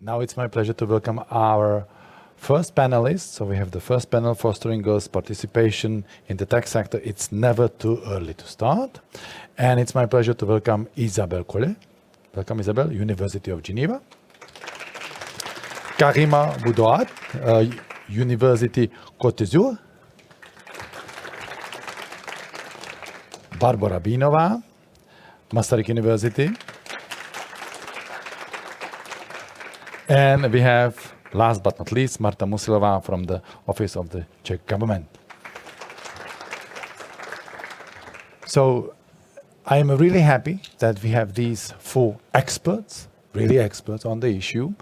Now it's my pleasure to welcome our first panelist. So we have the first panel, Fostering Girls' Participation in the Tech Sector. It's never too early to start. And it's my pleasure to welcome Isabelle Collet. Welcome, Isabelle, University of Geneva. Karima Boudaoud, University Côte. Barbora Bühnová, Masaryk University. And we have, last but not least, Marta Musilová from the Office of the Czech Government. So I am really happy that we have these four experts, really experts on the issue.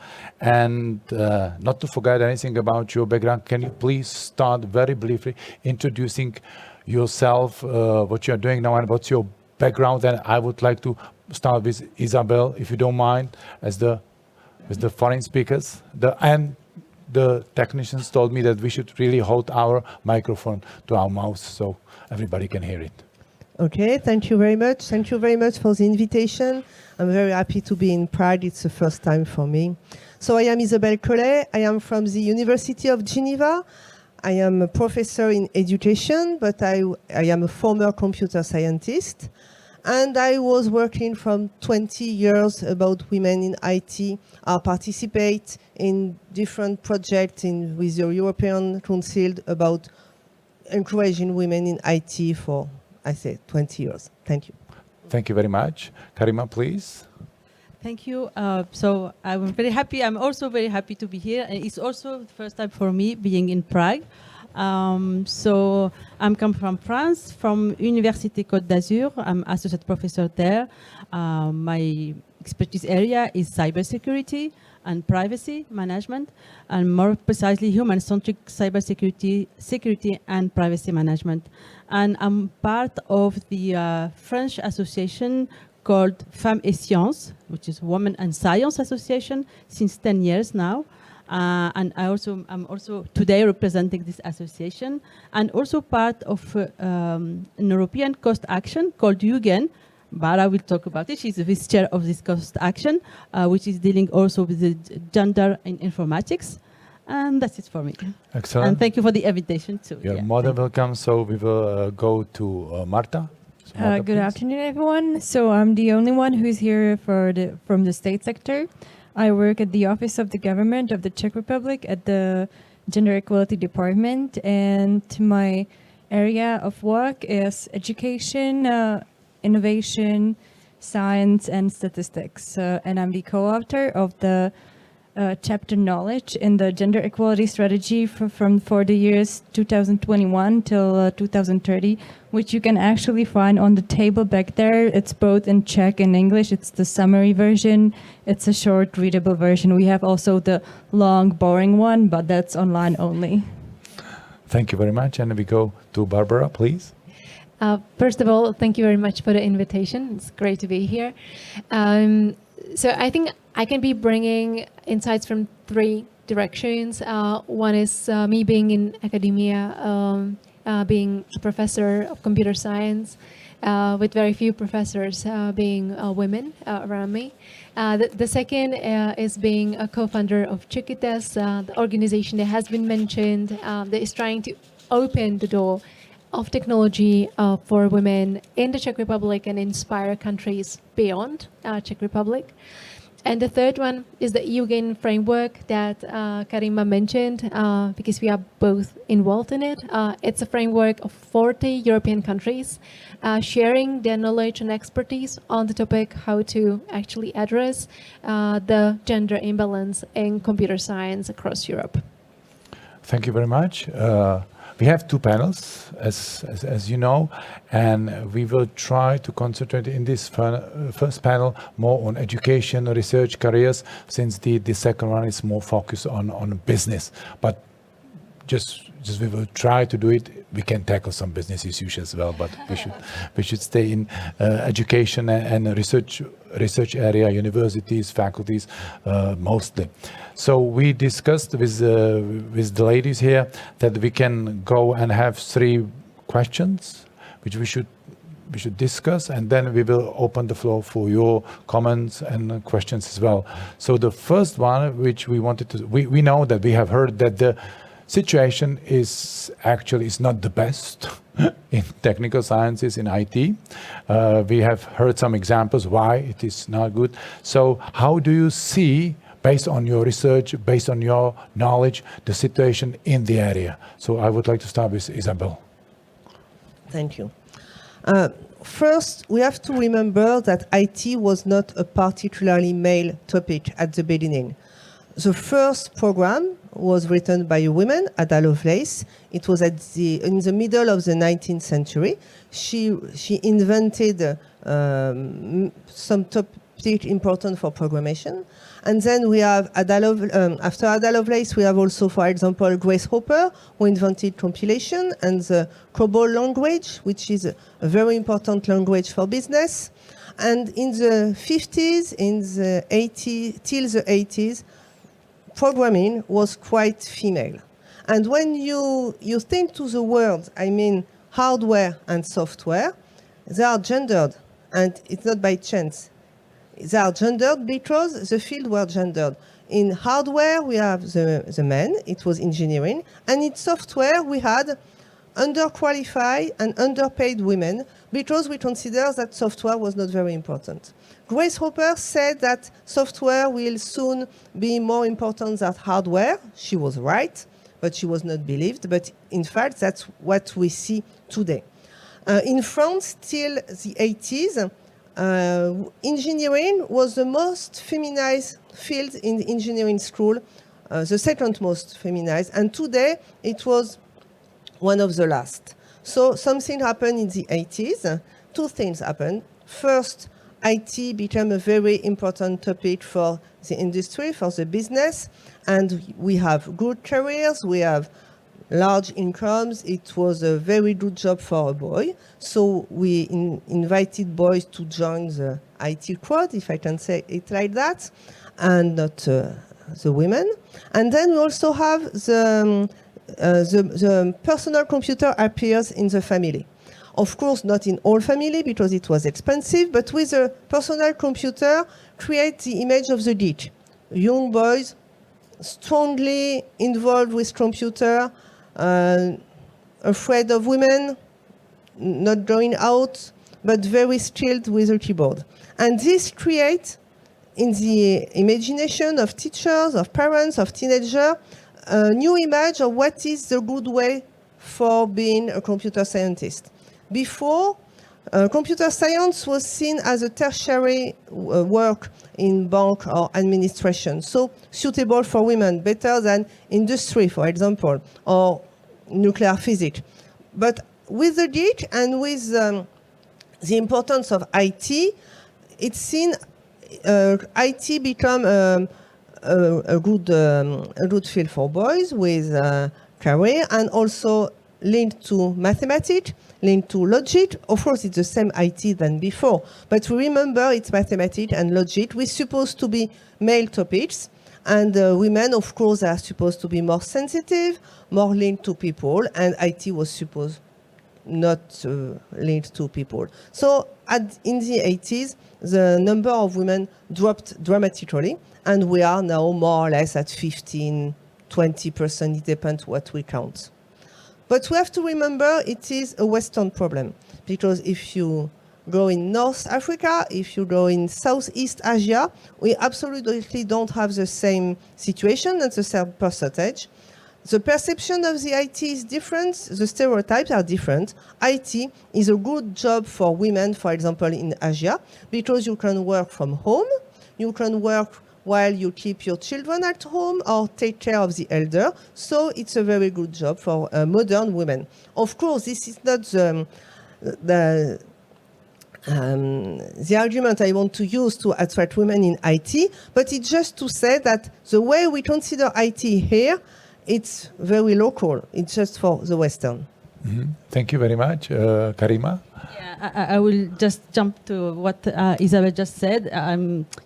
And not to forget anything about your background, can you please start very briefly introducing yourself, what you're doing now and what's your background? And I would like to start with Isabelle, if you don't mind, as the foreign speakers. And the technicians told me that we should really hold our microphone to our mouths so everybody can hear it. Okay, thank you very much. Thank you very much for the invitation. I'm very happy to be in Prague. It's the first time for me. So I am Isabelle Collet. I am from the University of Geneva. I am a professor in education, but I am a former computer scientist. And I was working from 20 years about women in IT. I participate in different projects with the European Council about encouraging women in IT for, I say, 20 years. Thank you. Thank you very much. Karima, please. Thank you. So I'm very happy. I'm also very happy to be here. And it's also the first time for me being in Prague. So I'm come from France, from University Côte d'Azur. I'm associate professor there. My expertise area is cybersecurity and privacy management, and more precisely human-centric security and privacy management. And I'm part of the French association called Femmes et Sciences, which is Women and Science Association, since 10 years now. And I'm also today representing this association, and also part of an European cost action called UGEN. Barbora will talk about it. She's the vice chair of this cost action, which is dealing also with the gender in informatics. And that's it for me. Excellent. And thank you for the invitation too. You're more than welcome. So we will go to Marta. So Marta, good please. afternoon, everyone. So I'm the only one who's here from the state sector. I work at the Office of the Government of the Czech Republic at the Gender Equality Department, and my area of work is education, innovation, science, and statistics. And I'm the co-author of the chapter knowledge in the gender equality strategy for the years 2021 till 2030, which you can actually find on the table back there. It's both in Czech and English. It's the summary version. It's a short readable version. We have also the long boring one, but that's online only. Thank you very much. And we go to Barbora, please. First of all, thank you very much for the invitation. It's great to be here. So I think I can be bringing insights from three directions. One is me being in academia, being a professor of computer science, with very few professors being women around me. The second is being a co-founder of Czechitas, the organization that has been mentioned, that is trying to open the door of technology for women in the Czech Republic and inspire countries beyond Czech Republic. And the third one is the UGEN framework that Karima mentioned, because we are both involved in it. It's a framework of 40 European countries sharing their knowledge and expertise on the topic how to actually address the gender imbalance in computer science across Europe. Thank you very much. We have two panels, as you know, and we will try to concentrate in this first panel more on education, research, careers, since the second one is more focused on business. But just we will try to do it. We can tackle some business issues as well, but we should stay in education and research area, universities, faculties, mostly. So we discussed with the ladies here that we can go and have 3 questions, which we should discuss, and then we will open the floor for your comments and questions as well. So the first one, which we wanted to, we know that we have heard that the situation is not the best in technical sciences, in IT. We have heard some examples why it is not good. So how do you see, based on your research, based on your knowledge, the situation in the area? So I would like to start with Isabelle. Thank you. First, we have to remember that IT was not a particularly male topic at the beginning. The first program was written by a woman, Ada Lovelace. It was in the middle of the 19th century. She invented some topic important for programmation. And then we have after Ada Lovelace, we have also, for example, Grace Hopper, who invented compilation and the COBOL language, which is a very important language for business. And in the 50s, in the 80s, till the 80s, programming was quite female. And when you think to the word, I mean, hardware and software, they are gendered, and it's not by chance. They are gendered because the field were gendered. In hardware, we have the men, it was engineering, and in software, we had underqualified and underpaid women because we consider that software was not very important. Grace Hopper said that software will soon be more important than hardware. She was right, but she was not believed. But in fact, that's what we see today. In France, till the 80s, engineering was the most feminized field in the engineering school, the second most feminized. And today, it was one of the last. So something happened in the 80s. Two things happened. First, IT became a very important topic for the industry, for the business, and we have good careers, we have large incomes. It was a very good job for a boy. So we invited boys to join the IT crowd, if I can say it like that, and not the women. And then we also have the personal computer appears in the family. Of course, not in all family because it was expensive, but with a personal computer, create the image of the geek. Young boys, strongly involved with computer, afraid of women, not going out, but very skilled with a keyboard. And this creates, in the imagination of teachers, of parents, of teenagers, a new image of what is the good way for being a computer scientist. Before, computer science was seen as a tertiary work in bank or administration, so suitable for women, better than industry, for example, or nuclear physics. But with the geek and with the importance of IT, it's seen IT become a good field for boys with career, and also linked to mathematics, linked to logic. Of course, it's the same IT than before, but remember it's mathematics and logic. We're supposed to be male topics, and women, of course, are supposed to be more sensitive, more linked to people, and IT was supposed not linked to people. So in the 80s, the number of women dropped dramatically, and we are now more or less at 15, 20%, it depends what we count. But we have to remember it is a Western problem, because if you go in North Africa, if you go in Southeast Asia, we absolutely don't have the same situation and the same percentage. The perception of the IT is different, the stereotypes are different. IT is a good job for women, for example, in Asia, because you can work from home, you can work while you keep your children at home or take care of the elder. So it's a very good job for modern women. Of course, this is not the argument I want to use to attract women in IT, but it's just to say that the way we consider IT here, it's very local. It's just for the Western. Mm-hmm. Thank you very much. Karima? Yeah, I will just jump to what Isabelle just said.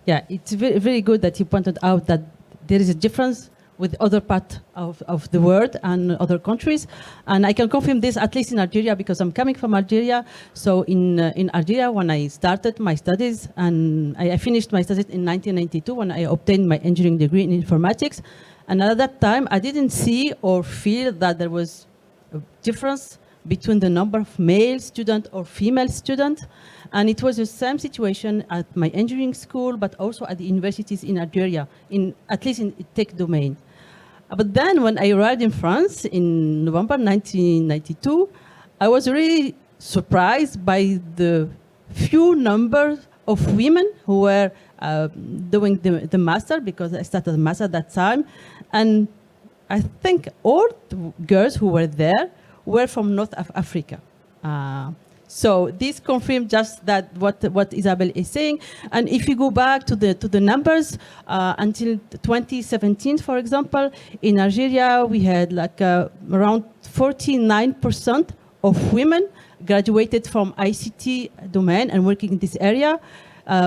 Yeah, it's very, very good that you pointed out that there is a difference with other part of the world and other countries. And I can confirm this, at least in Algeria, because I'm coming from Algeria. So in Algeria, when I started my studies, and I finished my studies in 1992 when I obtained my engineering degree in informatics. And at that time, I didn't see or feel that there was a difference between the number of male students or female students. And it was the same situation at my engineering school, but also at the universities in Algeria, at least in the tech domain. But then when I arrived in France in November 1992, I was really surprised by the few number of women who were doing the master, because I started the master at that time. And I think all the girls who were there were from North Africa. So this confirms just that what Isabelle is saying. And if you go back to the numbers, until 2017, for example, in Algeria, we had like around 49% of women graduated from ICT domain and working in this area,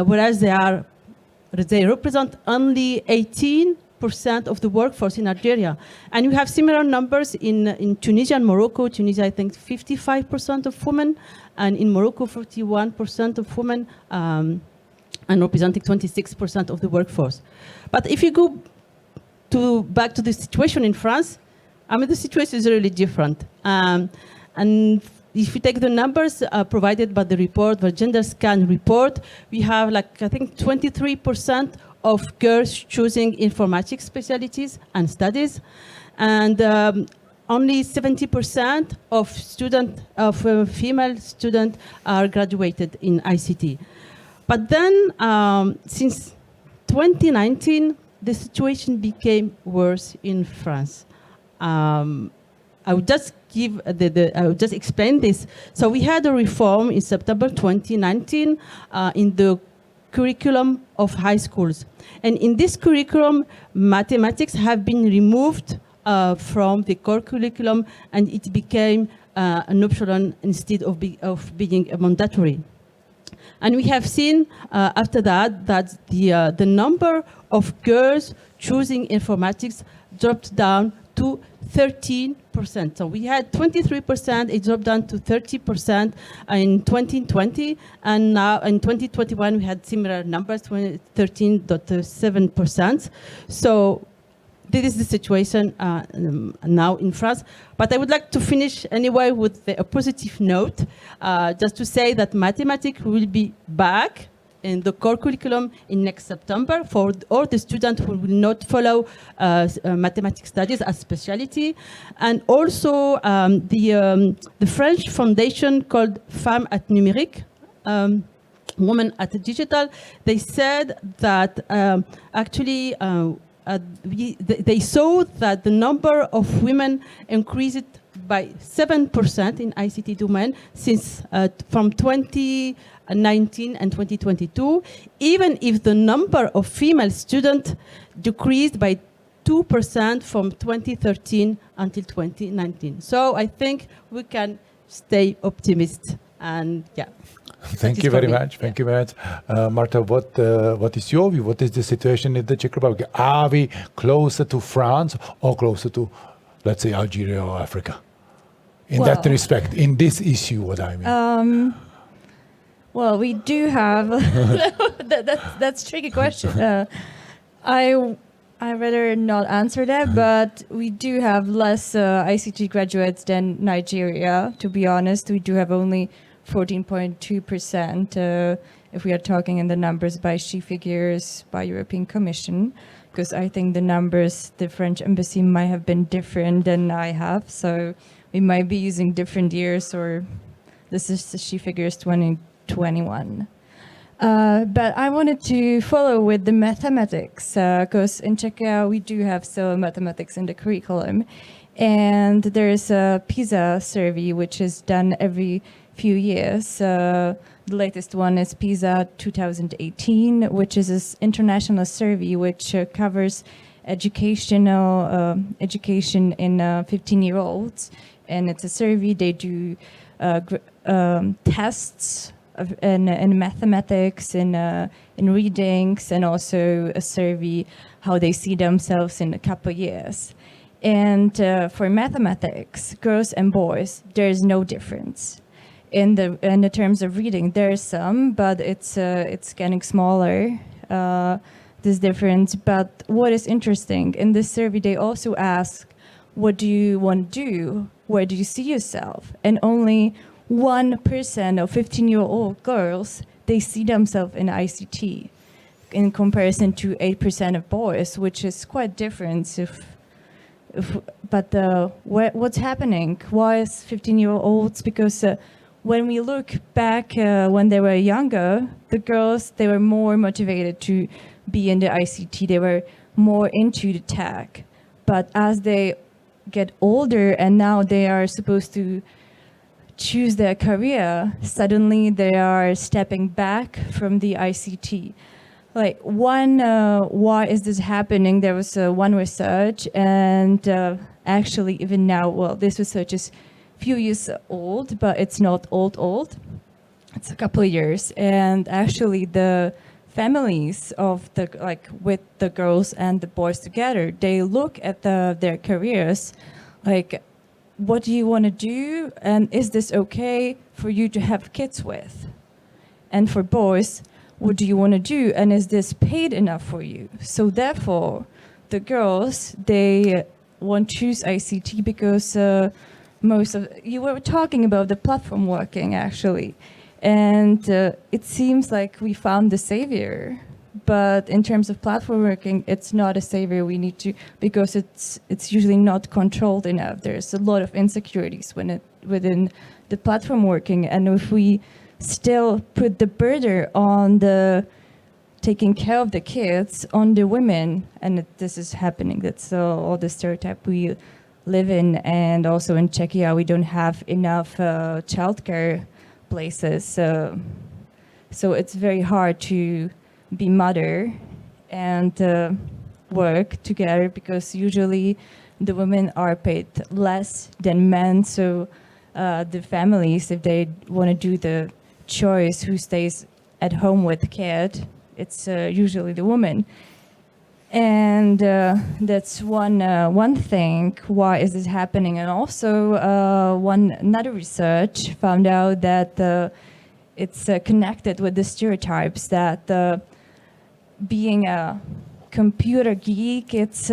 whereas they represent only 18% of the workforce in Algeria. And we have similar numbers in Tunisia and Morocco. Tunisia, I think 55% of women, and in Morocco, 41% of women, and representing 26% of the workforce. But if you go back to the situation in France, I mean, the situation is really different. And if you take the numbers provided by the report, the gender scan report, we have like, I think 23% of girls choosing informatics specialties and studies, and only 70% of female students are graduated in ICT. But then, since 2019, the situation became worse in France. I would just I would just explain this. So we had a reform in September 2019 in the curriculum of high schools. And in this curriculum, mathematics have been removed from the core curriculum, and it became an optional instead of being mandatory. And we have seen after that the number of girls choosing informatics dropped down to 13%. So we had 23%, it dropped down to 30% in 2020, and now in 2021 we had similar numbers, 13.7%. So this is the situation now in France. But I would like to finish anyway with a positive note, just to say that mathematics will be back in the core curriculum in next September for all the students who will not follow mathematics studies as specialty. And also the French foundation called Femmes at Numérique, Women at Digital, they said that actually they saw that the number of women increased by 7% in ICT domain since from 2019 and 2022, even if the number of female students decreased by 2% from 2013 until 2019. So I think we can stay optimistic, and yeah. Thank you very much. Thank you very much. Marta, what is your view? What is the situation in the Czech Republic? Are we closer to France or closer to, let's say, Algeria or Africa? In that respect, in this issue, what I mean. Well, we do have... that's a tricky question. I rather not answer that, but we do have less ICT graduates than Nigeria, to be honest. We do have only 14.2% if we are talking in the numbers by CIIRC, by European Commission, because I think the numbers, the French embassy might have been different than I have, so we might be using different years, or this is the CIIRC 2021. But I wanted to follow with the mathematics, because in Czechia we do have still mathematics in the curriculum, and there is a PISA survey which is done every few years. The latest one is PISA 2018, which is an international survey which covers education in 15-year-olds, and it's a survey. They do tests in mathematics, in readings, and also a survey how they see themselves in a couple of years. And for mathematics, girls and boys, there's no difference. In the terms of reading, there's some, but it's getting smaller. This difference. But what is interesting in this survey, they also ask, what do you want to do? Where do you see yourself? And only 1% of 15-year-old girls, they see themselves in ICT in comparison to 8% of boys, which is quite different. But what's happening? Why is 15-year-olds? Because when we look back when they were younger, the girls, they were more motivated to be in the ICT. They were more into the tech. But as they get older and now they are supposed to choose their career, suddenly they are stepping back from the ICT. Like why is this happening? There was one research, and actually even now, well, this research is few years old, but it's not old. It's a couple of years, and actually the families of with the girls and the boys together, they look at their careers, like, what do you want to do, and is this okay for you to have kids with? And for boys, what do you want to do, and is this paid enough for you? So therefore, the girls, they won't choose ICT because you were talking about the platform working actually. And it seems like we found the savior, but in terms of platform working, it's not a savior. We need to, because it's usually not controlled enough. There's a lot of insecurities within the platform working, and if we still put the burden on the taking care of the kids on the women, and this is happening. That's all the stereotype we live in, and also in Czechia we don't have enough childcare places, so it's very hard to be mother and work together, because usually the women are paid less than men. So the families, if they want to do the choice who stays at home with the kid, it's usually the woman. And that's one thing. Why is this happening? And also, another research found out that it's connected with the stereotypes that being a computer geek, it's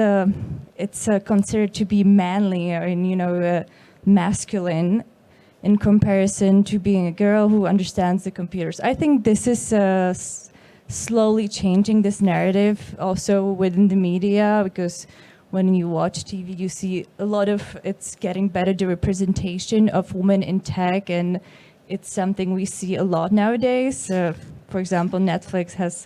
considered to be manly or masculine, in comparison to being a girl who understands the computers. I think this is slowly changing, this narrative also within the media, because when you watch TV, you see a lot of it's getting better, the representation of women in tech, and it's something we see a lot nowadays. For example, Netflix has,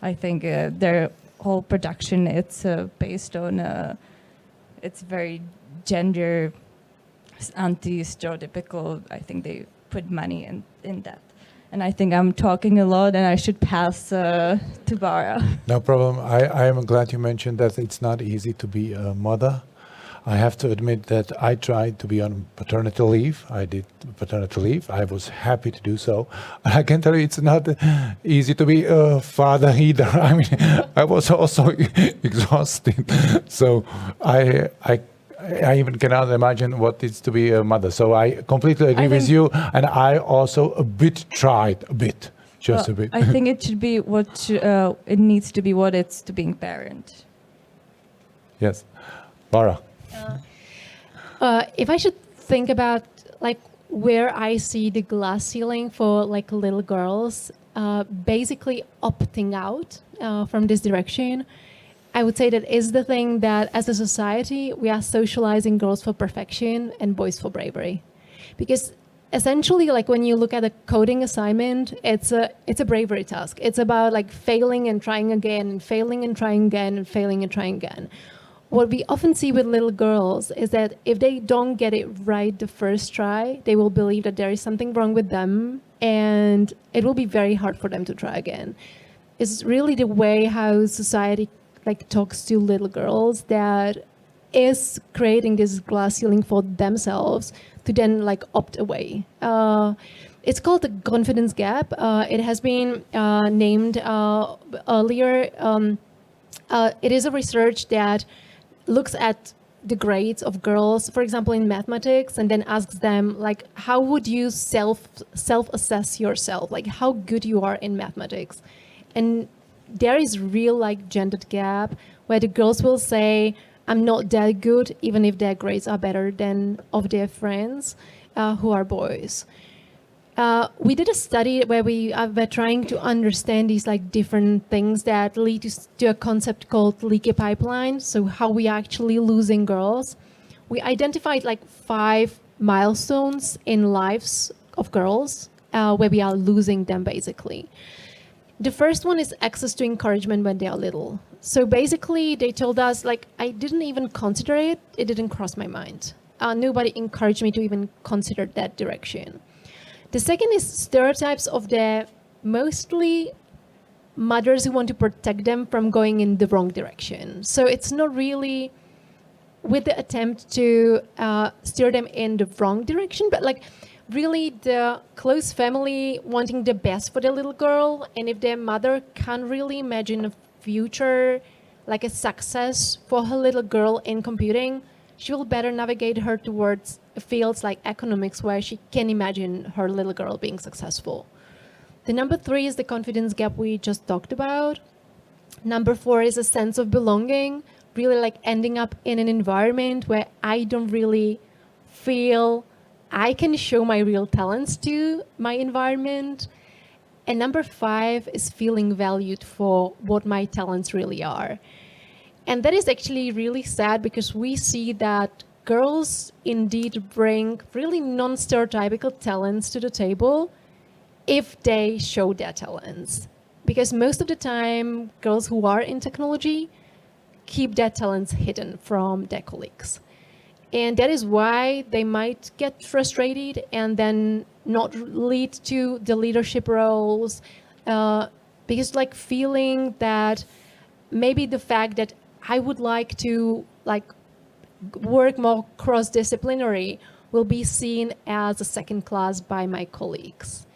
I think, their whole production, it's based on, it's very gender anti-stereotypical. I think they put money in that. And I think I'm talking a lot, and I should pass to Barbora. No problem. I am glad you mentioned that it's not easy to be a mother. I have to admit that I tried to be on paternity leave. I did paternity leave. I was happy to do so. I can tell you it's not easy to be a father either. I mean, I was also exhausted. So I even cannot imagine what it's to be a mother. So I completely agree with you. And I also tried a bit. I think it should be it needs to be what it's to being parent. Yes. Laura. If I should think about where I see the glass ceiling for little girls basically opting out from this direction, I would say that is the thing that as a society we are socializing girls for perfection and boys for bravery. Because essentially, when you look at a coding assignment, it's a bravery task. It's about failing and trying again, and failing and trying again, and failing and trying again. What we often see with little girls is that if they don't get it right the first try, they will believe that there is something wrong with them, and it will be very hard for them to try again. It's really the way how society talks to little girls that is creating this glass ceiling for themselves to then opt away. It's called the confidence gap. It has been named earlier. It is a research that looks at the grades of girls, for example, in mathematics, and then asks them, like, how would you self-assess yourself? Like, how good you are in mathematics? And there is real, like, gendered gap where the girls will say, I'm not that good, even if their grades are better than of their friends who are boys. We did a study where we were trying to understand these like different things that lead to a concept called leaky pipeline. So how we are actually losing girls. We identified like 5 milestones in lives of girls where we are losing them basically. The first one is access to encouragement when they are little. So basically they told us like, I didn't even consider it. It didn't cross my mind. Nobody encouraged me to even consider that direction. The second is stereotypes of the mostly mothers who want to protect them from going in the wrong direction. So it's not really with the attempt to steer them in the wrong direction, but like really the close family wanting the best for the little girl. And if their mother can't really imagine a future, like a success for her little girl in computing, she will better navigate her towards fields like economics where she can imagine her little girl being successful. The number 3 is the confidence gap we just talked about. Number 4 is a sense of belonging, really like ending up in an environment where I don't really feel I can show my real talents to my environment. And number 5 is feeling valued for what my talents really are. And that is actually really sad because we see that girls indeed bring really non-stereotypical talents to the table if they show their talents. Because most of the time, girls who are in technology keep their talents hidden from their colleagues. And that is why they might get frustrated and then not lead to the leadership roles. Because like feeling that maybe the fact that I would like to like work more cross-disciplinary will be seen as a second class by my colleagues.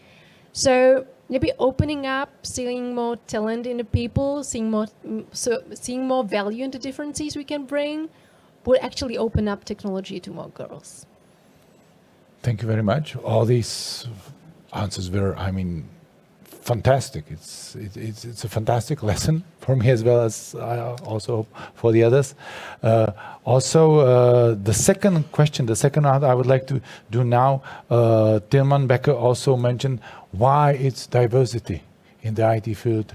So maybe opening up, seeing more talent in the people, seeing more value in the differences we can bring would actually open up technology to more girls. Thank you very much. All these answers were, fantastic. It's a fantastic lesson for me as well as also for the others. The second question, the second round I would like to do now, Tilman Becker also mentioned why is diversity in the IT field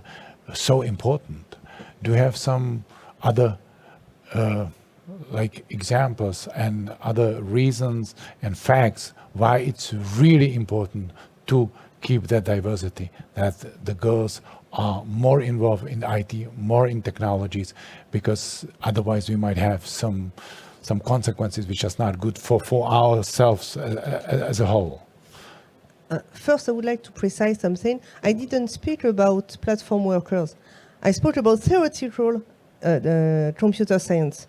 so important. Do you have some other examples and other reasons and facts why it's really important to keep that diversity, that the girls are more involved in IT, more in technologies, because otherwise we might have some consequences which are not good for ourselves as a whole? First, I would like to precise something. I didn't speak about platform workers. I spoke about theoretical computer science,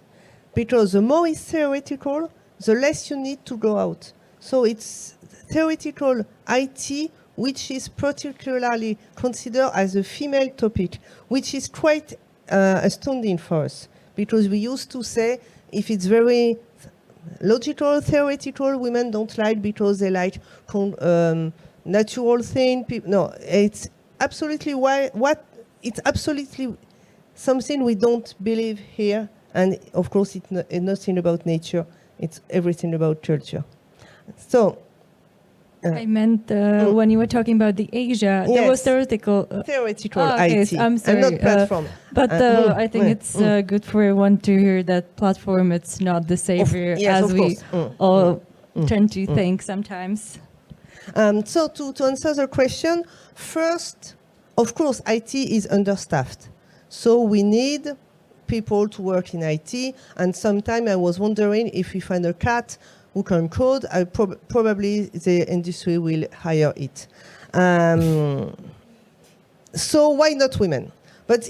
because the more it's theoretical, the less you need to go out. So it's theoretical IT, which is particularly considered as a female topic, which is quite astounding for us, because we used to say if it's very logical, theoretical, women don't like because they like natural thing. No, it's absolutely it's absolutely something we don't believe here, and of course it's nothing about nature. It's everything about culture. So. I meant when you were talking about the Asia, yes. That was theoretical. Theoretical okay, IT, I'm sorry, and not platform. But I think it's good for everyone to hear that platform, it's not the savior as we all tend to think sometimes. So to answer the question, first, of course, IT is understaffed. So we need people to work in IT. And sometime I was wondering if we find a cat who can code, probably the industry will hire it. So why not women? But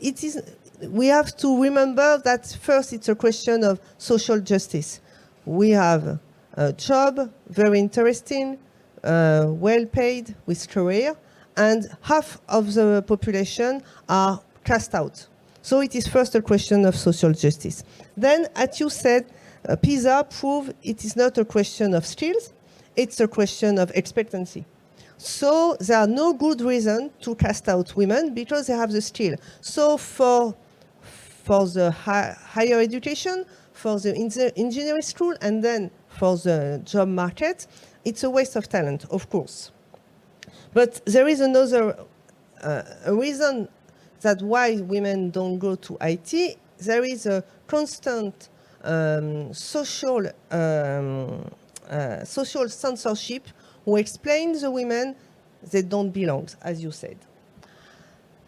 we have to remember that first it's a question of social justice. We have a job, very interesting, well paid with career, and half of the population are cast out. So it is first a question of social justice. Then, as you said, PISA proved it is not a question of skills, it's a question of expectancy. So there are no good reason to cast out women because they have the skill. So for the higher education, for the engineering school, and then for the job market, it's a waste of talent, of course. But there is another a reason that why women don't go to IT. There is a constant social censorship who explains the women they don't belong, as you said.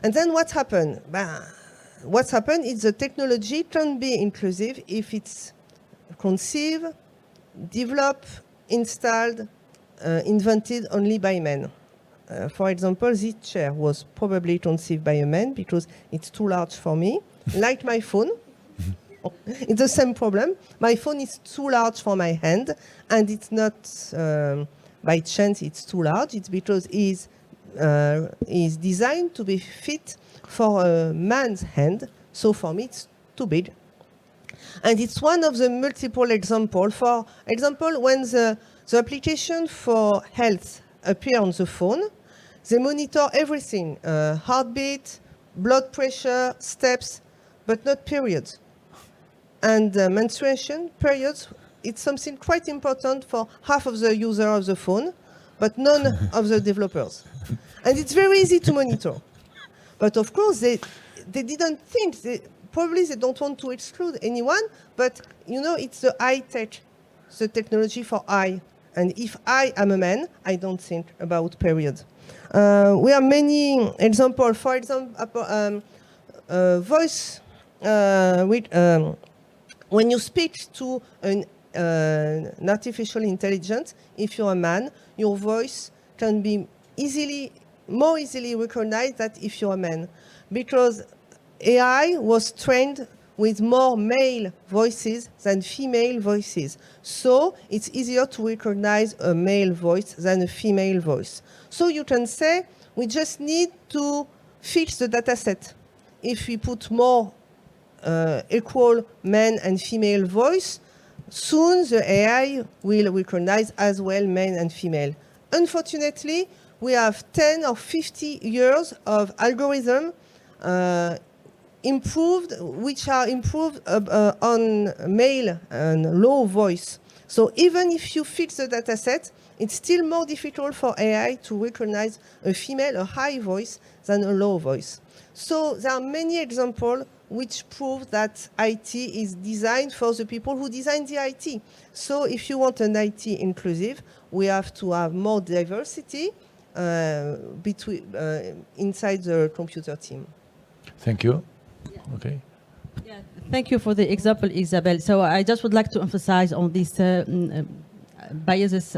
And then what happened? What's happened is the technology can be inclusive if it's conceived, developed, installed, invented only by men. For example, this chair was probably conceived by a man because it's too large for me, like my phone. It's the same problem. My phone is too large for my hand, and it's not by chance it's too large. It's because it's designed to be fit for a man's hand. So for me, it's too big. And it's one of the multiple examples. For example, when the application for health appear on the phone, they monitor everything, heartbeat, blood pressure, steps, but not periods. And menstruation, periods, it's something quite important for half of the users of the phone, but none of the developers. And it's very easy to monitor. But of course, they didn't think, probably they don't want to exclude anyone, but you know, it's the eye tech, the technology for eye. And if I am a man, I don't think about periods. We have many examples. For example, voice, when you speak to an artificial intelligence, if you're a man, your voice can be more easily recognized than if you're a man. Because AI was trained with more male voices than female voices. So it's easier to recognize a male voice than a female voice. So you can say, we just need to fix the data set. If we put more equal men and female voice, soon the AI will recognize as well men and female. Unfortunately, we have 10 or 50 years of algorithm which are improved on male and low voice. So even if you fix the data set, it's still more difficult for AI to recognize a female, a high voice, than a low voice. So there are many examples which prove that IT is designed for the people who design the IT. So if you want an IT inclusive, we have to have more diversity inside the computer team. Thank you. Okay. Yeah, thank you for the example, Isabelle. So I just would like to emphasize on these biases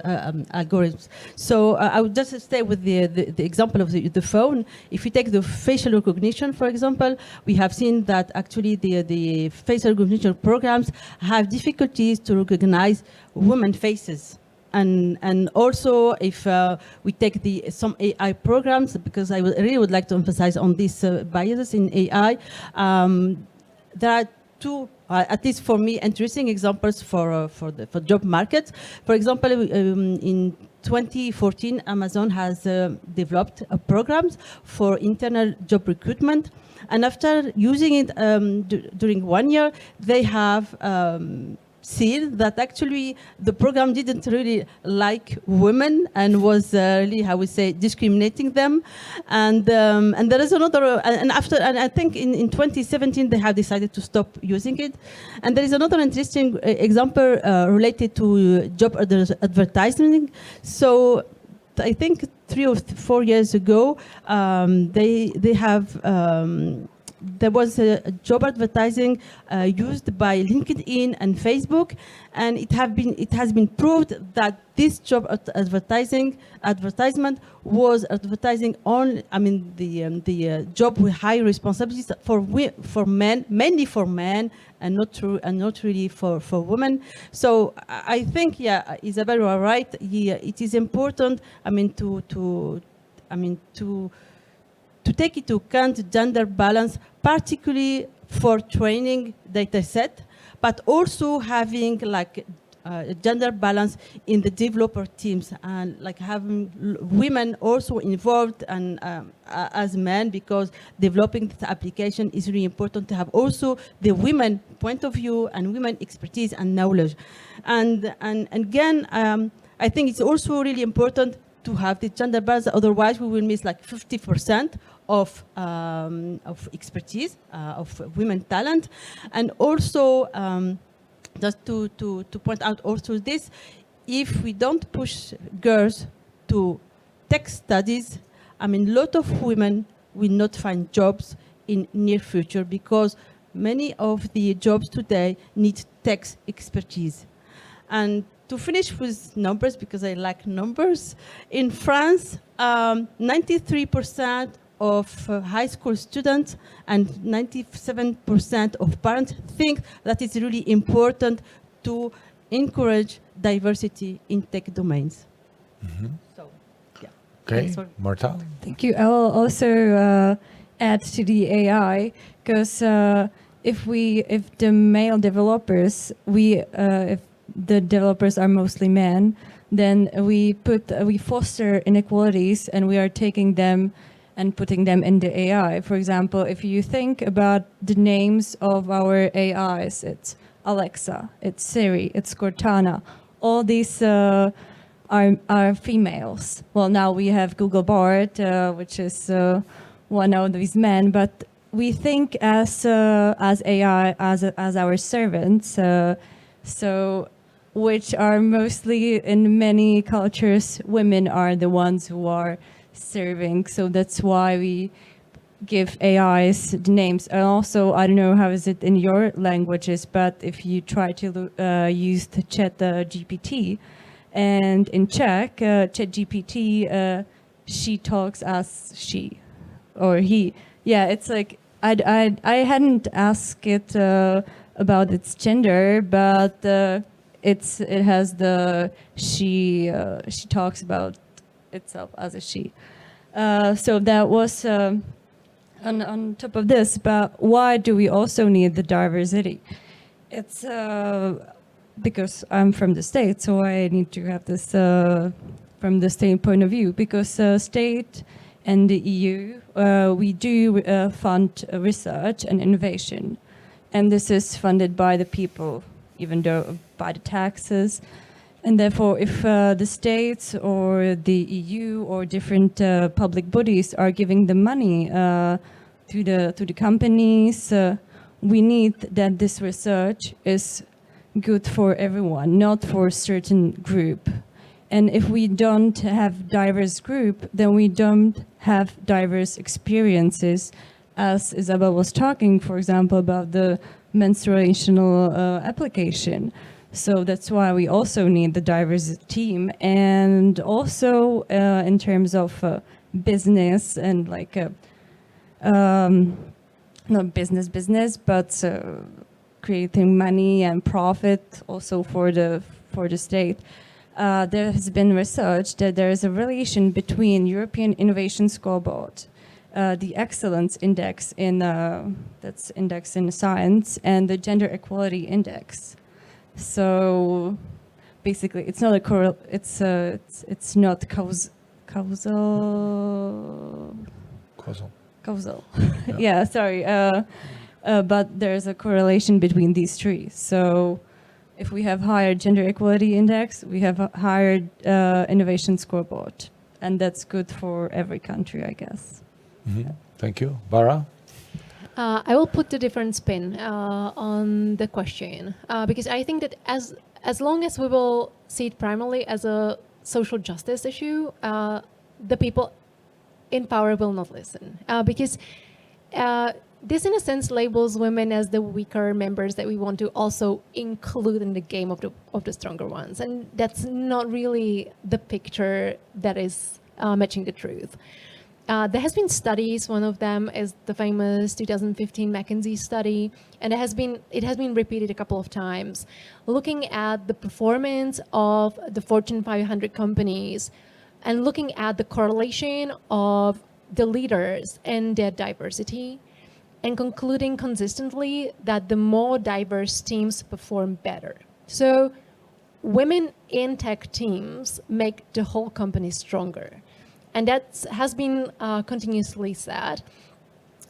algorithms. So I would just stay with the example of the phone. If we take the facial recognition, for example, we have seen that actually the facial recognition programs have difficulties to recognize women faces. And also, if we take some AI programs, because I really would like to emphasize on these biases in AI, there are two, at least for me, interesting examples for job markets. For example, in 2014, Amazon has developed programs for internal job recruitment. And after using it during 1 year, they have seen that actually the program didn't really like women and was really, how we say, discriminating them. And there is another, and I think in 2017 they have decided to stop using it. And there is another interesting example related to job advertising. So I think 3 or 4 years ago, they have there was a job advertising used by LinkedIn and Facebook, and it has been proved that this job advertisement was advertising on, the job with high responsibilities for men, mainly for men, and not really for women. So I think, yeah, Isabelle, you are right. Yeah, it is important. To take into account gender balance, particularly for training data set, but also having gender balance in the developer teams, and having women also involved and as men, because developing this application is really important to have also the women point of view and women expertise and knowledge. And again, I think it's also really important to have the gender balance, otherwise we will miss 50% of expertise, of women talent. And also, just to point out also this, if we don't push girls to tech studies, a lot of women will not find jobs in near future, because many of the jobs today need tech expertise. And to finish with numbers, because I like numbers, in France, 93% of high school students and 97% of parents think that it's really important to encourage diversity in tech domains. Mm-hmm. So, yeah. Okay, Marta? Thank you. I will also add to the AI, because if the male developers, if the developers are mostly men, then we foster inequalities, and we are taking them and putting them in the AI. For example, if you think about the names of our AIs, it's Alexa, it's Siri, it's Cortana. All these are females. Well, now we have Google Bard, which is one of these men, but we think as AI as our servants. So, which are mostly, in many cultures, women are the ones who are serving. So that's why we give AIs the names. And also, I don't know how is it in your languages, but if you try to use the GPT, and in Czech, ChatGPT, she talks as she or he. Yeah, it's like I hadn't asked it about its gender, but it has the she talks about itself as a she. So that was on top of this, but why do we also need the diversity? It's because I'm from the States, so I need to have this from the state point of view, because state and the EU, we do fund research and innovation. And this is funded by the people, even though by the taxes. And therefore, if the states or the EU or different public bodies are giving the money to the companies, we need that this research is good for everyone, not for a certain group. And if we don't have diverse group, then we don't have diverse experiences. As Isabelle was talking, for example, about the menstruational application. So that's why we also need the diverse team. And also in terms of business and not business, but creating money and profit also for the state. There has been research that there is a relation between European Innovation Scoreboard, the Excellence Index that's index in science, and the Gender Equality Index. So basically, it's not it's not causal. Yeah, sorry. But there's a correlation between these three. So if we have higher gender equality index, we have a higher innovation scoreboard. And that's good for every country, I guess. Mm-hmm. Yeah. Thank you. Bara? I will put a different spin on the question, because I think that as long as we will see it primarily as a social justice issue, the people in power will not listen. Because this, in a sense, labels women as the weaker members that we want to also include in the game of the stronger ones. And that's not really the picture that is matching the truth. There has been studies. One of them is the famous 2015 McKinsey study, and it has been repeated a couple of times, looking at the performance of the Fortune 500 companies and looking at the correlation of the leaders and their diversity, and concluding consistently that the more diverse teams perform better. So women in tech teams make the whole company stronger. And that has been continuously said.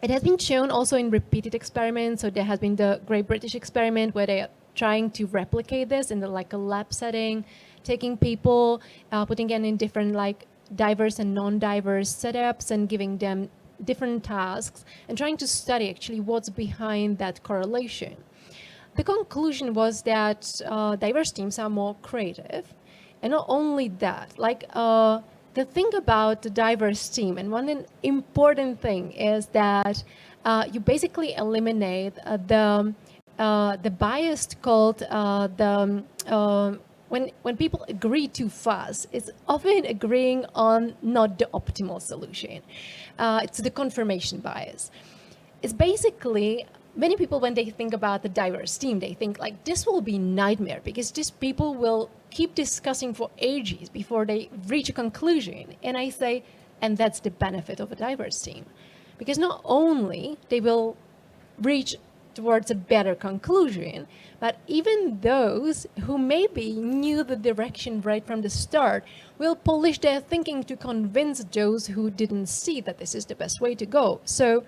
It has been shown also in repeated experiments. So there has been the Great British experiment where they are trying to replicate this in like a lab setting, taking people, putting them in different like diverse and non-diverse setups and giving them different tasks and trying to study actually what's behind that correlation. The conclusion was that diverse teams are more creative. And not only that, like the thing about the diverse team, and one important thing is that you basically eliminate the bias called when people agree too fast, it's often agreeing on not the optimal solution. It's the confirmation bias. It's basically, many people, when they think about the diverse team, they think like this will be nightmare because these people will keep discussing for ages before they reach a conclusion. And I say, and that's the benefit of a diverse team. Because not only they will reach towards a better conclusion, but even those who maybe knew the direction right from the start will polish their thinking to convince those who didn't see that this is the best way to go. So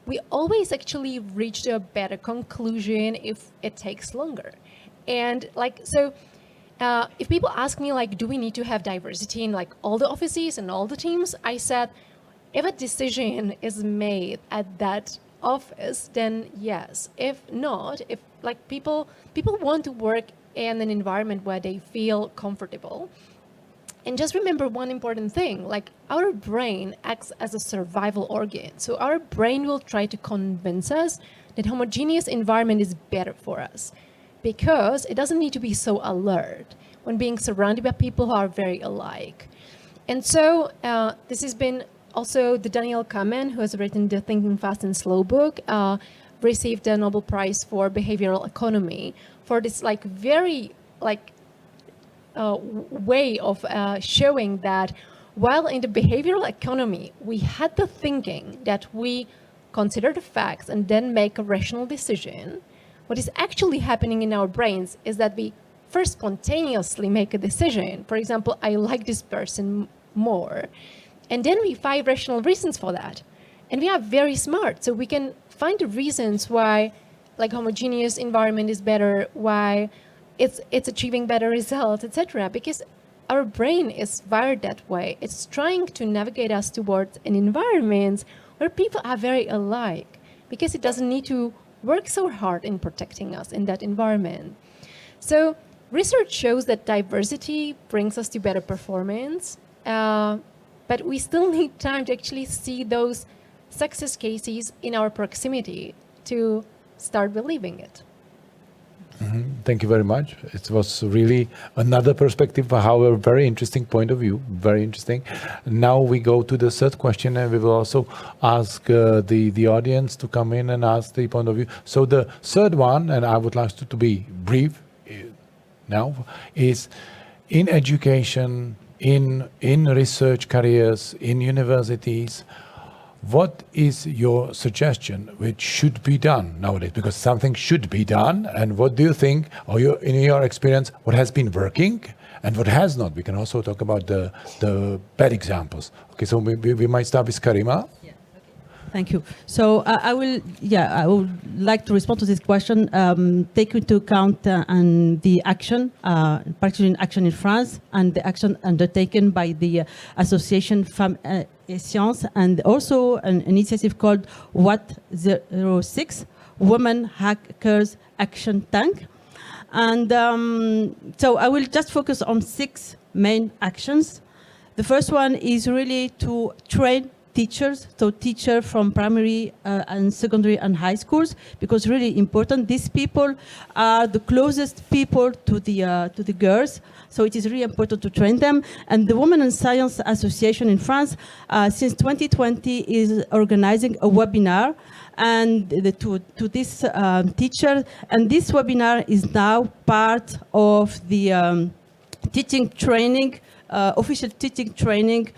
we always actually reach to a better conclusion if it takes longer. And like, so if people ask me like, do we need to have diversity in like all the offices and all the teams? I said, if a decision is made at that office, then yes. If not, if like people want to work in an environment where they feel comfortable. And just remember one important thing, like our brain acts as a survival organ. So our brain will try to convince us that homogeneous environment is better for us because it doesn't need to be so alert when being surrounded by people who are very alike. And so this has been also the Daniel Kahneman, who has written the Thinking Fast and Slow book, received the Nobel Prize for Behavioral Economy for this like very like way of showing that while in the behavioral economy, we had the thinking that we consider the facts and then make a rational decision, what is actually happening in our brains is that we first spontaneously make a decision. For example, I like this person more. And then we find rational reasons for that. And we are very smart, so we can find the reasons why like homogeneous environment is better, why it's achieving better results, etc. Because our brain is wired that way. It's trying to navigate us towards an environment where people are very alike, because it doesn't need to work so hard in protecting us in that environment. So research shows that diversity brings us to better performance, but we still need time to actually see those success cases in our proximity to start believing it. Mm-hmm. Thank you very much. It was really another perspective, however, very interesting point of view, very interesting. Now we go to the third question, and we will also ask the audience to come in and ask the point of view. So the third one, and I would like to be brief now, is in education, in research careers, in universities, what is your suggestion which should be done nowadays? Because something should be done, and what do you think, or in your experience, what has been working and what has not? We can also talk about the bad examples. Okay, so we might start with Karima. Yeah, okay. Thank you. So I would like to respond to this question, take into account the action, particularly action in France, and the action undertaken by the association Femmes et Sciences, and also an initiative called What06, Women Hackers Action Tank. And so I will just focus on 6 main actions. The first one is really to train teachers, so teacher from primary and secondary and high schools, because really important. These people are the closest people to the girls, so it is really important to train them. And the Women in Science Association in France, since 2020, is organizing a webinar and to this teacher. And this webinar is now part of the teaching training, official teaching training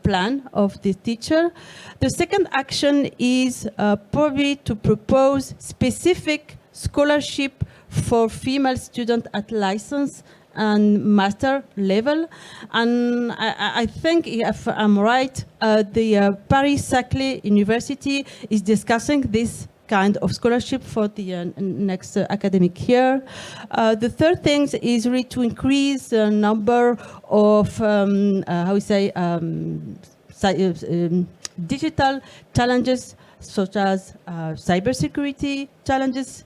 plan of the teacher. The second action is probably to propose specific scholarship for female students at license and master level. And I think, if I'm right, the Paris-Saclay University is discussing this kind of scholarship for the next academic year. The third thing is really to increase the number of, digital challenges, such as cybersecurity challenges,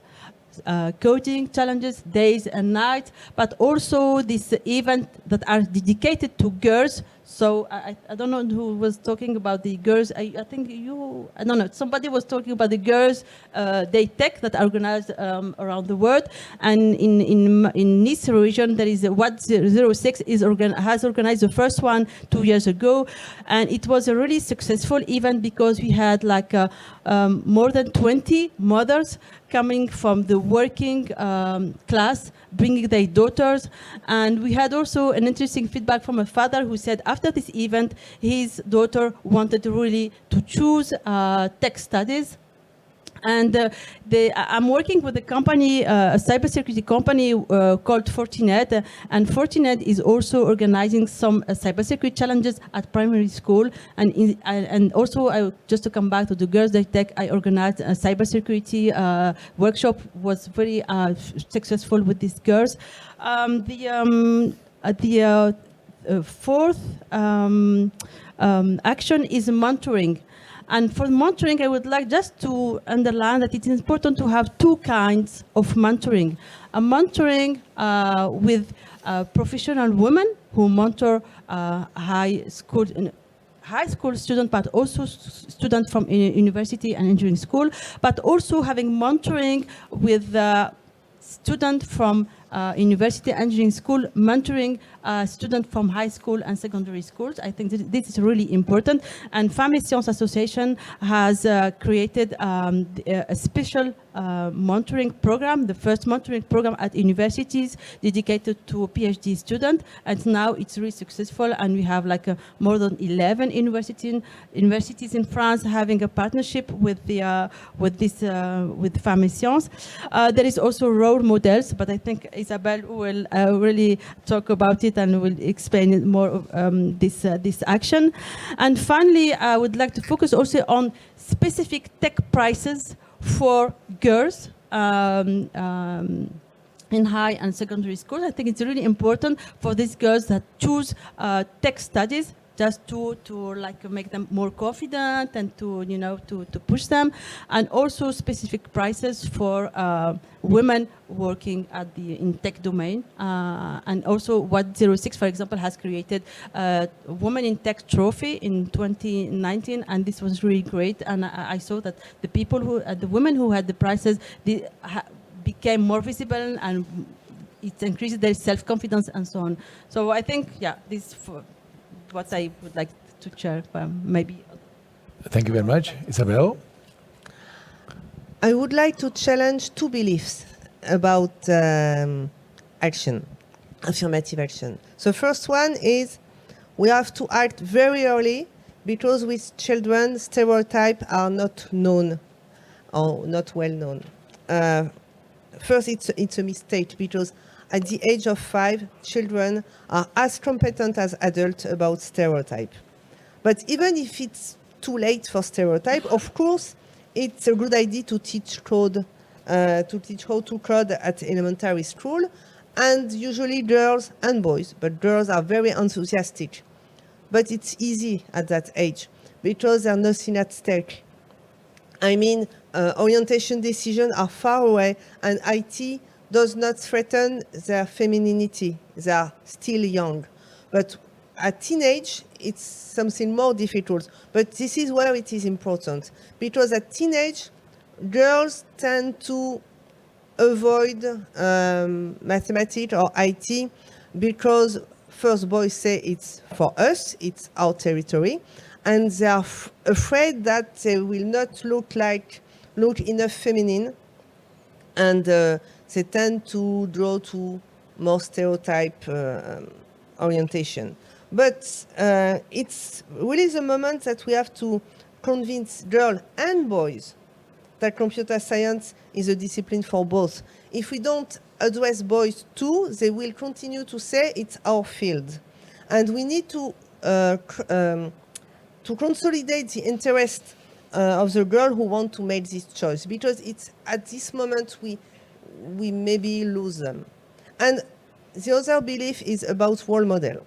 coding challenges, days and nights, but also this event that are dedicated to girls. So I don't know who was talking about the girls. I think I don't know, somebody was talking about the girls Day Tech that are organized around the world. And in Nice region, there is a What 06 has organized the first one 2 years ago. And it was a really successful event because we had like more than 20 mothers coming from the working class, bringing their daughters. And we had also an interesting feedback from a father who said after this event, his daughter wanted really to choose tech studies. And I'm working with a company, a cybersecurity company called Fortinet, and Fortinet is also organizing some cybersecurity challenges at primary school. And also, just to come back to the Girls Day Tech, I organized a cybersecurity workshop, was very successful with these girls. The fourth action is mentoring. And for mentoring, I would like just to underline that it is important to have two kinds of mentoring. A mentoring with professional women who mentor high school students, but also students from university and engineering school, but also having mentoring with students from university engineering school, mentoring students from high school and secondary schools. I think this is really important. And Femmes Association has created a special mentoring program, the first mentoring program at universities dedicated to PhD students. And now it's really successful. And we have like more than 11 universities in France having a partnership with Femmes Sciences. There is also role models, but I think Isabelle will really talk about it and will explain it more this action. And finally, I would like to focus also on specific tech prices for girls in high and secondary schools. I think it's really important for these girls that choose tech studies, just to like make them more confident and to push them, and also specific prices for women working in tech domain, and also What 06, for example, has created a Women in Tech trophy in 2019, and this was really great. And I saw that the women who had the prizes, became more visible, and it increased their self-confidence and so on. So I think, this what I would like to share, maybe. Thank you very much. Isabelle? I would like to challenge two beliefs about action, affirmative action. So first one is we have to act very early because with children, stereotypes are not known or not well known. First, it's a mistake because at the age of 5, children are as competent as adults about stereotype. But even if it's too late for stereotype, of course, it's a good idea to teach code, to teach how to code at elementary school, and usually girls and boys, but girls are very enthusiastic. But it's easy at that age because there's nothing at stake. I mean, orientation decisions are far away, and IT does not threaten their femininity. They are still young. But at teenage, it's something more difficult. But this is where it is important. Because at teenage, girls tend to avoid mathematics or IT because first boys say it's for us, it's our territory, and they are afraid that they will not look enough feminine, and they tend to draw to more stereotype orientation. But it's really the moment that we have to convince girls and boys that computer science is a discipline for both. If we don't address boys too, they will continue to say it's our field. And we need to consolidate the interest of the girl who want to make this choice, because it's at this moment we maybe lose them. And the other belief is about role model.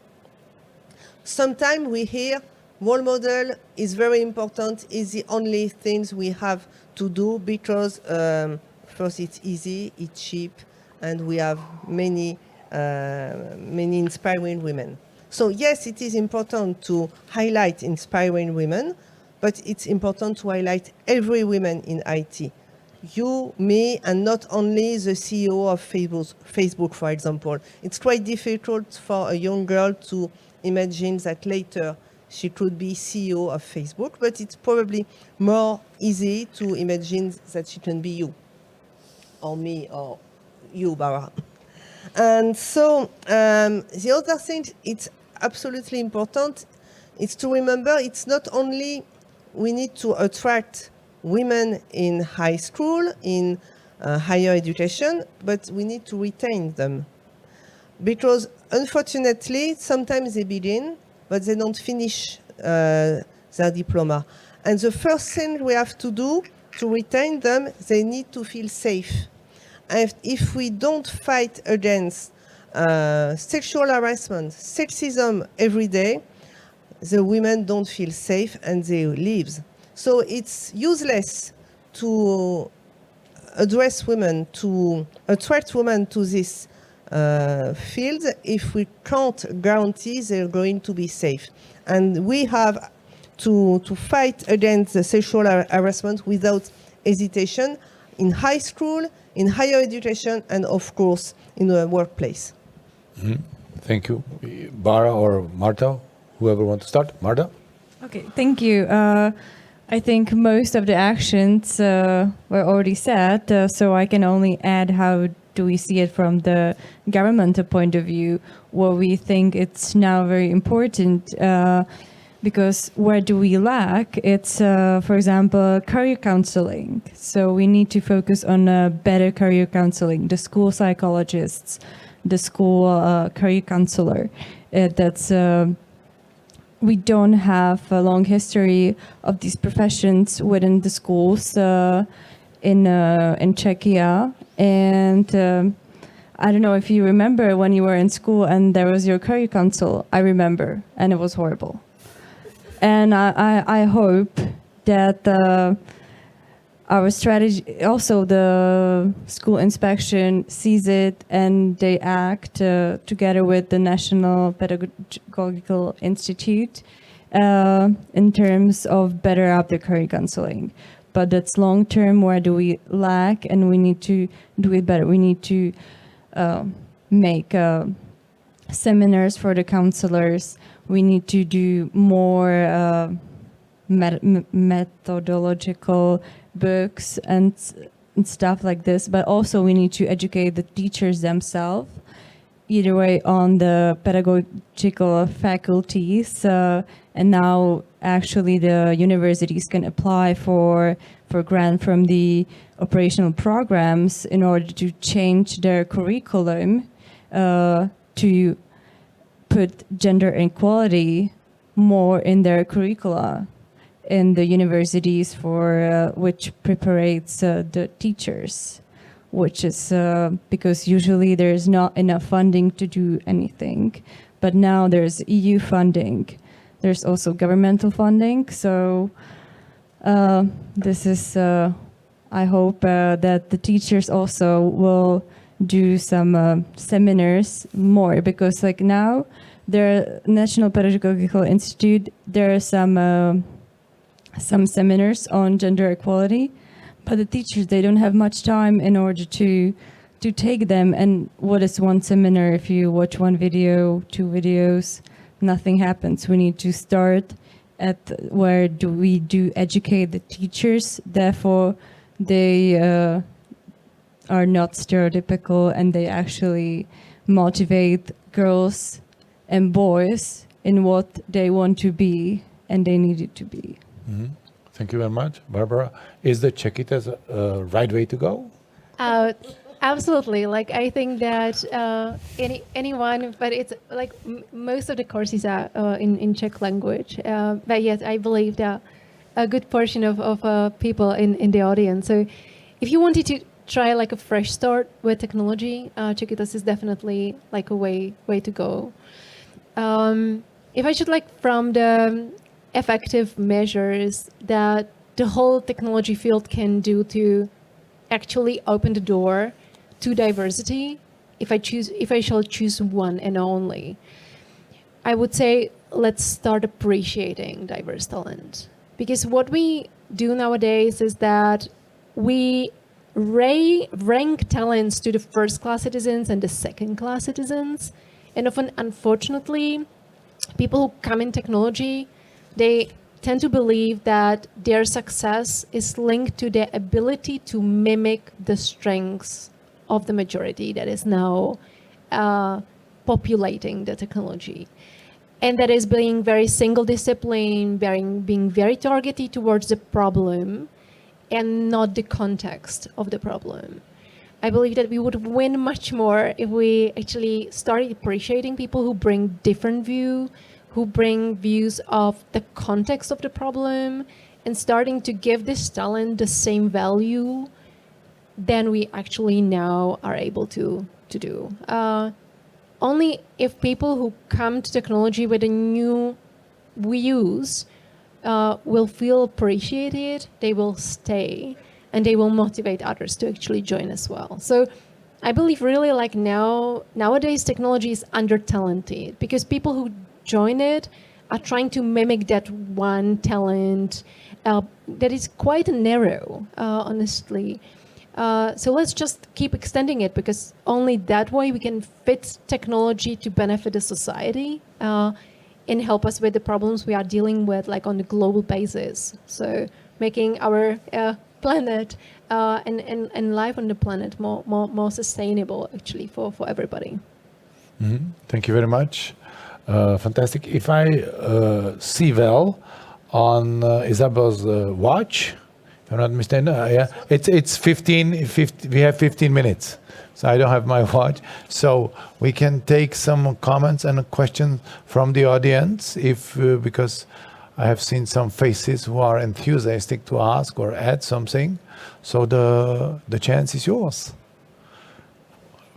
Sometimes we hear role model is very important, is the only things we have to do because first it's easy, it's cheap, and we have many inspiring women. So yes, it is important to highlight inspiring women, but it's important to highlight every woman in IT. You, me, and not only the CEO of Facebook, for example. It's quite difficult for a young girl to imagine that later she could be CEO of Facebook, but it's probably more easy to imagine that she can be you, or me, or you, Barbora. And so the other thing, it's absolutely important, is to remember it's not only we need to attract women in high school, in higher education, but we need to retain them. Because unfortunately, sometimes they begin, but they don't finish their diploma. And the first thing we have to do to retain them, they need to feel safe. And if we don't fight against sexual harassment, sexism every day, the women don't feel safe and they leave. So it's useless to address women, to attract women to this field if we can't guarantee they're going to be safe. And we have to fight against the sexual harassment without hesitation in high school, in higher education, and of course in the workplace. Mm-hmm. Thank you. Bara or Marta, whoever wants to start. Marta? Okay, thank you. I think most of the actions were already said, so I can only add how do we see it from the governmental point of view, where we think it's now very important, because where do we lack? It's, for example, career counseling. So we need to focus on better career counseling, the school psychologists, the school career counselor. We don't have a long history of these professions within the schools in Czechia. And I don't know if you remember when you were in school and there was your career council. I remember, and it was horrible. And I hope that our strategy, also the school inspection sees it and they act together with the National Pedagogical Institute in terms of better up the career counseling. But that's long term, where do we lack, and we need to do it better. We need to make seminars for the counselors. We need to do more methodological books and stuff like this, but also we need to educate the teachers themselves, either way on the pedagogical faculties, and now actually the universities can apply for grant from the operational programs in order to change their curriculum to put gender equality more in their curricula in the universities, for which prepares the teachers, which is because usually there's not enough funding to do anything. But now there's EU funding. There's also governmental funding. So this is, I hope that the teachers also will do some seminars more, because like now the National Pedagogical Institute, there are some seminars on gender equality, but the teachers, they don't have much time in order to take them. And what is one seminar? If you watch one video, 2 videos, nothing happens. We need to start at where do we educate the teachers, therefore they are not stereotypical and they actually motivate girls and boys in what they want to be and they need it to be. Mm-hmm. Thank you very much. Barbora, is the Czechitas right way to go? Absolutely. Like, I think that anyone, but it's like most of the courses are in Czech language. But yes, I believe that a good portion of people in the audience. So if you wanted to try like a fresh start with technology, Czechitas is definitely like a way to go. If I should like from the effective measures that the whole technology field can do to actually open the door to diversity, if I shall choose one and only, I would say let's start appreciating diverse talent. Because what we do nowadays is that we rank talents to the first-class citizens and the second-class citizens. And often, unfortunately, people who come in technology, they tend to believe that their success is linked to their ability to mimic the strengths of the majority that is now populating the technology. And that is being very single discipline, being very targeted towards the problem and not the context of the problem. I believe that we would win much more if we actually started appreciating people who bring different view, who bring views of the context of the problem, and starting to give this talent the same value than we actually now are able to do. Only if people who come to technology with a new views will feel appreciated, they will stay, and they will motivate others to actually join as well. So I believe really like nowadays technology is under-talented because people who join it are trying to mimic that one talent that is quite narrow, honestly. So let's just keep extending it because only that way we can fit technology to benefit the society and help us with the problems we are dealing with like on a global basis. So making our planet and life on the planet more sustainable actually for everybody. Mm-hmm. Thank you very much. Fantastic. If I see well on Isabel's watch, if I'm not mistaken, yeah, it's 15, we have 15 minutes. So I don't have my watch. So we can take some comments and questions from the audience because I have seen some faces who are enthusiastic to ask or add something. So the chance is yours.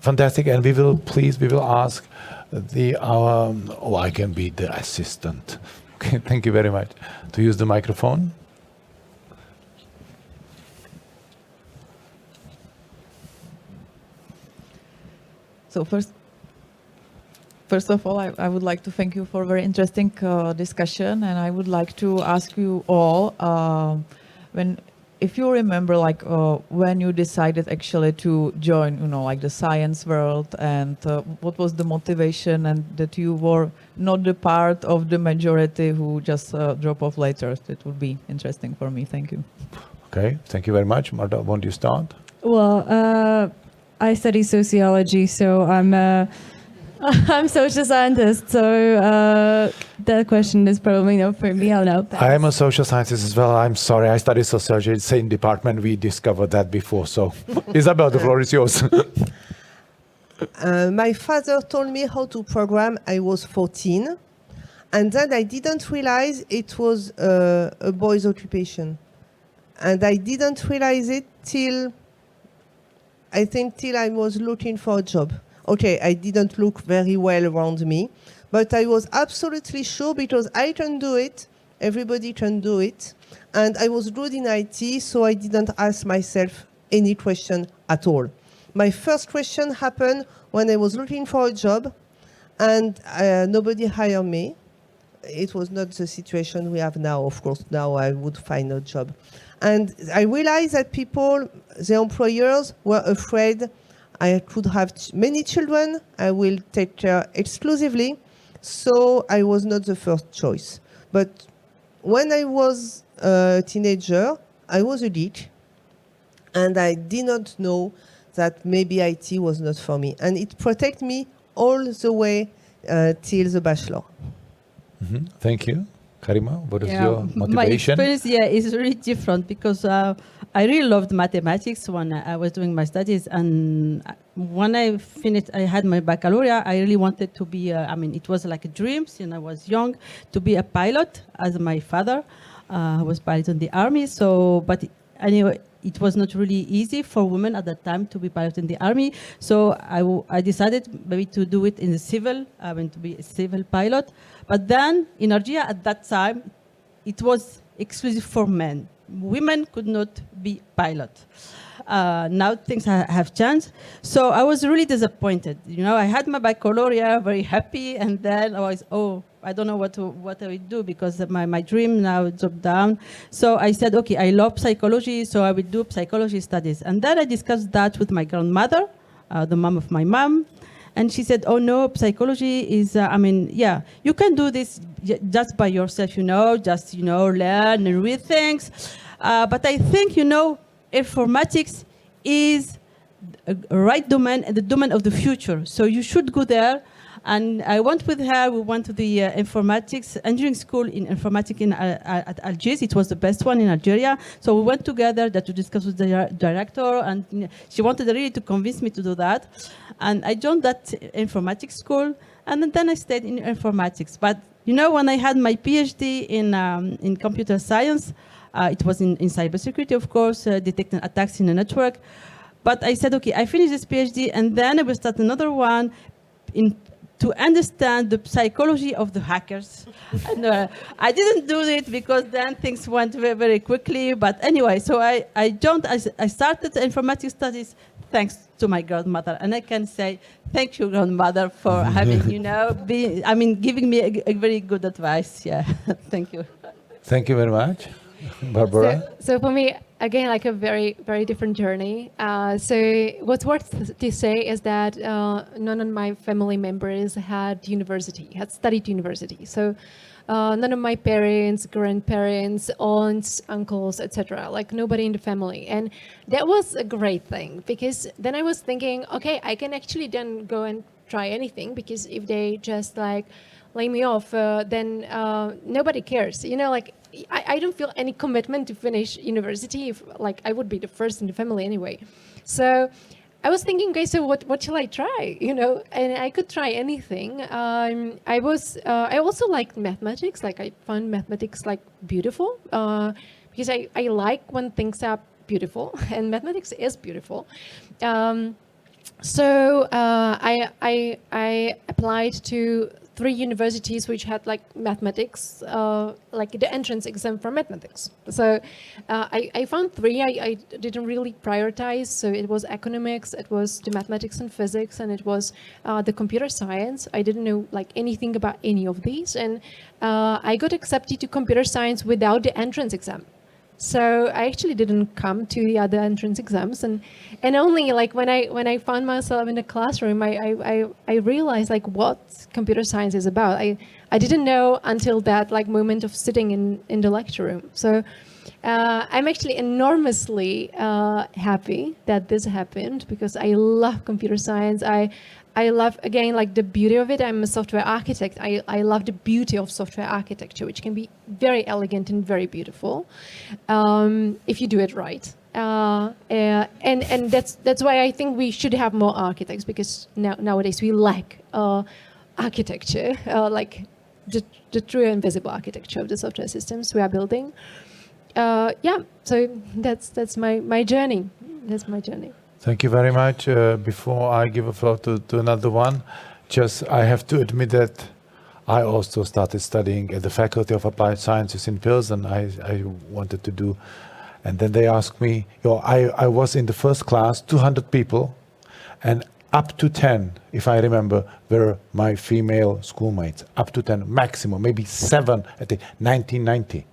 Fantastic. And we will ask I can be the assistant. Okay, thank you very much. To use the microphone. So first of all, I would like to thank you for a very interesting discussion, and I would like to ask you all if you remember, like when you decided actually to join, like the science world, and what was the motivation, and that you were not the part of the majority who just drop off later. It would be interesting for me. Thank you. Okay, thank you very much. Marta, won't you start? Well, I study sociology, so I'm social scientist, so that question is probably not for me. I'll know. I am a social scientist as well. I'm sorry, I studied sociology, same department. We discovered that before. So, Isabel, the floor is yours. My father told me how to program. I was 14, and then I didn't realize it was a boy's occupation, and I didn't realize it till I was looking for a job. Okay, I didn't look very well around me, but I was absolutely sure because I can do it, everybody can do it, and I was good in IT, so I didn't ask myself any question at all. My first question happened when I was looking for a job, and nobody hired me. It was not the situation we have now, of course. Now I would find a job. And I realized that people, the employers, were afraid I could have many children, I will take care exclusively, so I was not the first choice. But when I was a teenager, I was a geek, and I did not know that maybe IT was not for me. And it protected me all the way till the bachelor. Mm-hmm. Thank you. Karima, what is Yeah, your motivation? My experience, is really different because I really loved mathematics when I was doing my studies. And when I finished, I had my baccalaureate, I really wanted to be, it was like a dream since I was young, to be a pilot, as my father was pilot in the army. So, but anyway, it was not really easy for women at that time to be pilot in the army. So I decided maybe to do it in the civil, to be a civil pilot. But then in Algeria at that time, it was exclusive for men. Women could not be pilot. Now things have changed. So I was really disappointed. I had my baccalaureate, very happy, and then I was, I don't know what I will do because my dream now dropped down. So I said, okay, I love psychology, so I will do psychology studies. And then I discussed that with my grandmother, the mom of my mom. And she said, oh no, psychology is, you can do this just by yourself, just, learn and read things. But I think, informatics is a right domain and the domain of the future. So you should go there. And I went with her. We went to the informatics engineering school in informatics at Algiers. It was the best one in Algeria. So we went together to discuss with the director, and she wanted really to convince me to do that. And I joined that informatics school, and then I stayed in informatics. But when I had my PhD in computer science, it was in cybersecurity, of course, detecting attacks in the network. But I said, okay, I finished this PhD, and then I will start another one to understand the psychology of the hackers. And I didn't do it because then things went very, very quickly. But anyway, so I started informatics studies thanks to my grandmother. And I can say, thank you, grandmother, for having, giving me a very good advice. Yeah, thank you. Thank you very much. Barbora? So for me, again, like a very, very different journey. So what's worth to say is that none of my family members had studied university. So none of my parents, grandparents, aunts, uncles, etc. Like nobody in the family. And that was a great thing because then I was thinking, okay, I can actually then go and try anything because if they just like lay me off, then nobody cares. I don't feel any commitment to finish university if like I would be the first in the family anyway. So I was thinking, okay, so what shall I try? And I could try anything. I also liked mathematics. Like I found mathematics like beautiful because I like when things are beautiful and mathematics is beautiful. So I applied to 3 universities which had like mathematics, like the entrance exam for mathematics. So I found 3 I didn't really prioritize. So it was economics, it was the mathematics and physics, and it was the computer science. I didn't know like anything about any of these. And I got accepted to computer science without the entrance exam. So I actually didn't come to the other entrance exams, and only like when I found myself in the classroom, I realized like what computer science is about. I didn't know until that like moment of sitting in the lecture room. So I'm actually enormously happy that this happened because I love computer science. I love, again, like the beauty of it. I'm a software architect. I love the beauty of software architecture, which can be very elegant and very beautiful if you do it right. And that's why I think we should have more architects, because nowadays we lack architecture, like the true invisible architecture of the software systems we are building. So that's my journey. That's my journey. Thank you very much. Before I give a floor to another one, I have to admit that I also started studying at the Faculty of Applied Sciences in Pilsen. I wanted to do, and then they asked me, I was in the first class, 200 people, and up to 10, if I remember, were my female schoolmates. Up to 10, maximum, maybe 7 at the 1990.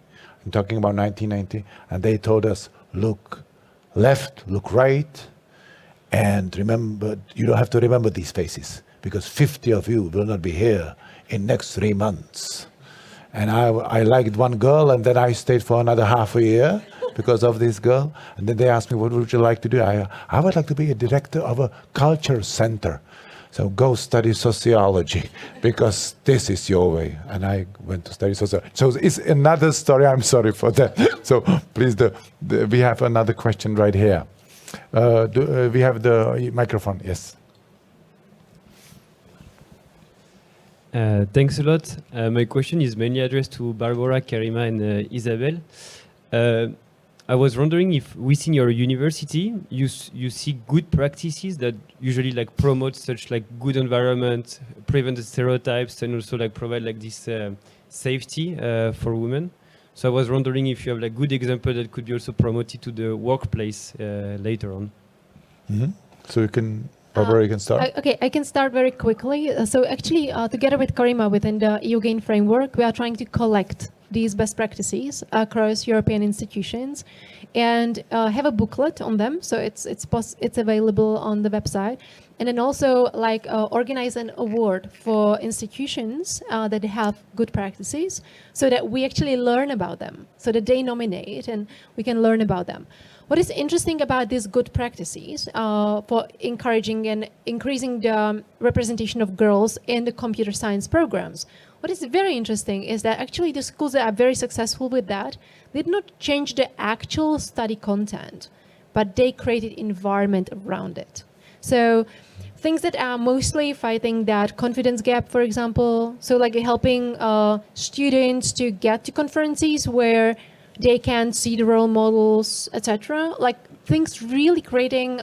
I'm talking about 1990. And they told us, look left, look right, and remember, you don't have to remember these faces, because 50 of you will not be here in next 3 months. And I liked one girl, and then I stayed for another half a year because of this girl. And then they asked me, what would you like to do? I would like to be a director of a culture center. So go study sociology, because this is your way. And I went to study sociology. So it's another story. I'm sorry for that. So please, we have another question right here. We have the microphone, yes. Thanks a lot. My question is mainly addressed to Barbora, Karima, and Isabelle. I was wondering if within your university you see good practices that usually like promote such like good environment, prevent the stereotypes, and also like provide like this safety for women. So I was wondering if you have like good example that could be also promoted to the workplace later on. Mm-hmm. So you can. Barbora, you can start. Okay, I can start very quickly. So actually, together with Karima within the EU GAIN framework, we are trying to collect these best practices across European institutions and have a booklet on them. So it's available on the website. And then also like organize an award for institutions that have good practices so that we actually learn about them, so that they nominate and we can learn about them. What is interesting about these good practices for encouraging and increasing the representation of girls in the computer science programs? What is very interesting is that actually the schools that are very successful with that did not change the actual study content, but they created environment around it. So things that are mostly fighting that confidence gap, for example, so like helping students to get to conferences where they can see the role models, etc. Like things really creating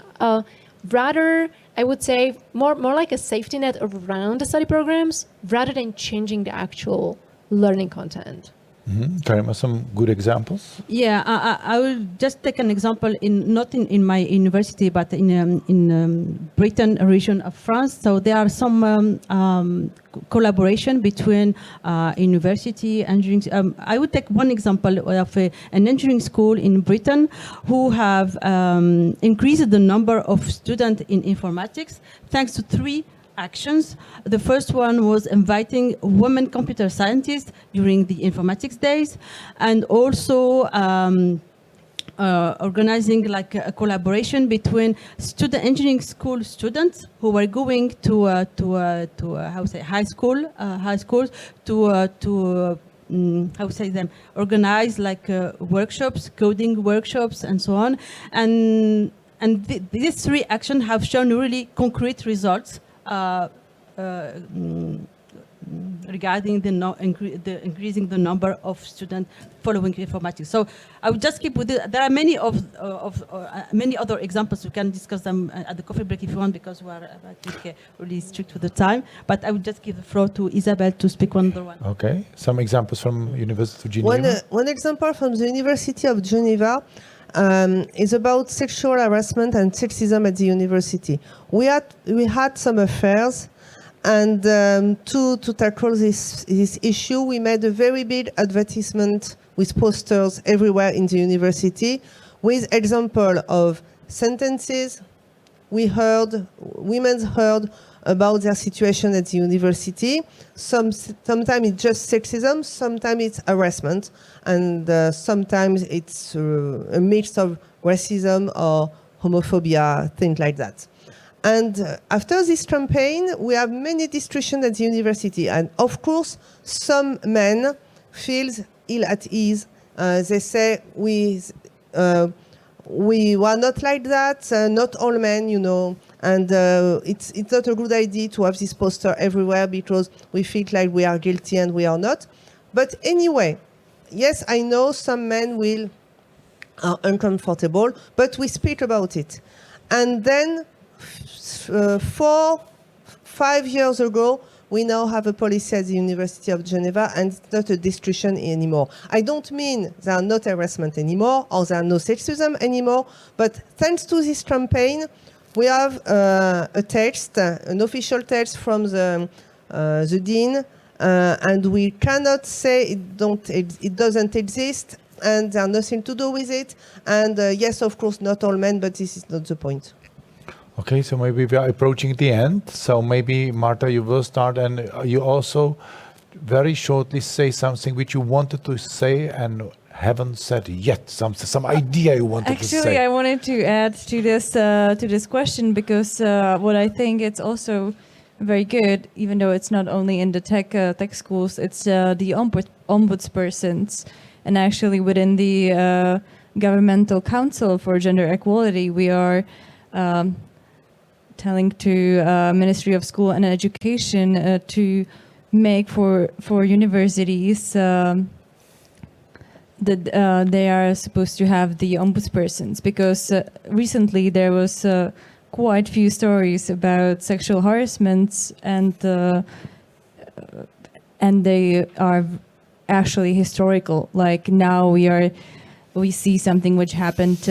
rather, I would say, more like a safety net around the study programs rather than changing the actual learning content. Mm-hmm. Karima, some good examples? Yeah, I will just take an example not in my university, but in Britain region of France. So there are some collaboration between university engineering. I would take one example of an engineering school in Britain who have increased the number of students in informatics thanks to 3 actions. The first one was inviting women computer scientists during the informatics days, and also organizing like a collaboration between engineering school students who were going to high schools to organize like workshops, coding workshops, and so on. And these 3 actions have shown really concrete results regarding increasing the number of students following informatics. So I would just keep with it. There are many many other examples. We can discuss them at the coffee break if you want, because we are really strict with the time. But I would just give the floor to Isabelle to speak one other one. Okay, some examples from University of Geneva. One example from the University of Geneva is about sexual harassment and sexism at the university. We had some affairs, and to tackle this issue, we made a very big advertisement with posters everywhere in the university, with example of sentences women heard about their situation at the university. Sometimes it's just sexism, sometimes it's harassment, and sometimes it's a mix of racism or homophobia, things like that. And after this campaign, we have many discussions at the university. And of course, some men feel ill at ease. They say, we were not like that, not all men, you know. And it's not a good idea to have this poster everywhere because we feel like we are guilty and we are not. But anyway, yes, I know some men are uncomfortable, but we speak about it. And then 4-5 years ago, we now have a policy at the University of Geneva, and it's not a discussion anymore. I don't mean there are not harassment anymore or there are no sexism anymore, but thanks to this campaign, we have a text, an official text from the dean, and we cannot say it doesn't exist, and there's nothing to do with it. And yes, of course, not all men, but this is not the point. Okay, so maybe we are approaching the end. So maybe, Marta, you will start, and you also very shortly say something which you wanted to say and haven't said yet. Some idea you wanted to say. Actually, I wanted to add to this question, because what I think it's also very good, even though it's not only in the tech schools, it's the ombudspersons, and actually within the Governmental Council for Gender Equality, we are telling to Ministry of School and Education to make for universities that they are supposed to have the ombudspersons, because recently there was quite few stories about sexual harassments, and they are actually historical. Like now we see something which happened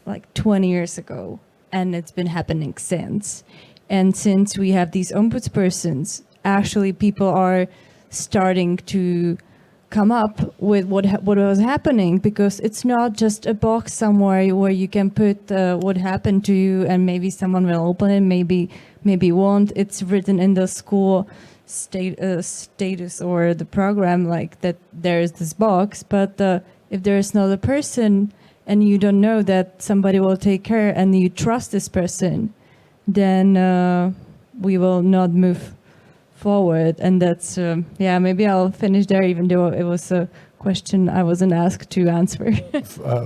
like 20 years ago, and it's been happening since. And since we have these ombudspersons, actually people are starting to come up with what was happening, because it's not just a box somewhere where you can put what happened to you, and maybe someone will open it, maybe won't. It's written in the school status or the program, like that there's this box. But if there is not a person, and you don't know that somebody will take care, and you trust this person, then we will not move forward. And that's maybe I'll finish there, even though it was a question I wasn't asked to answer.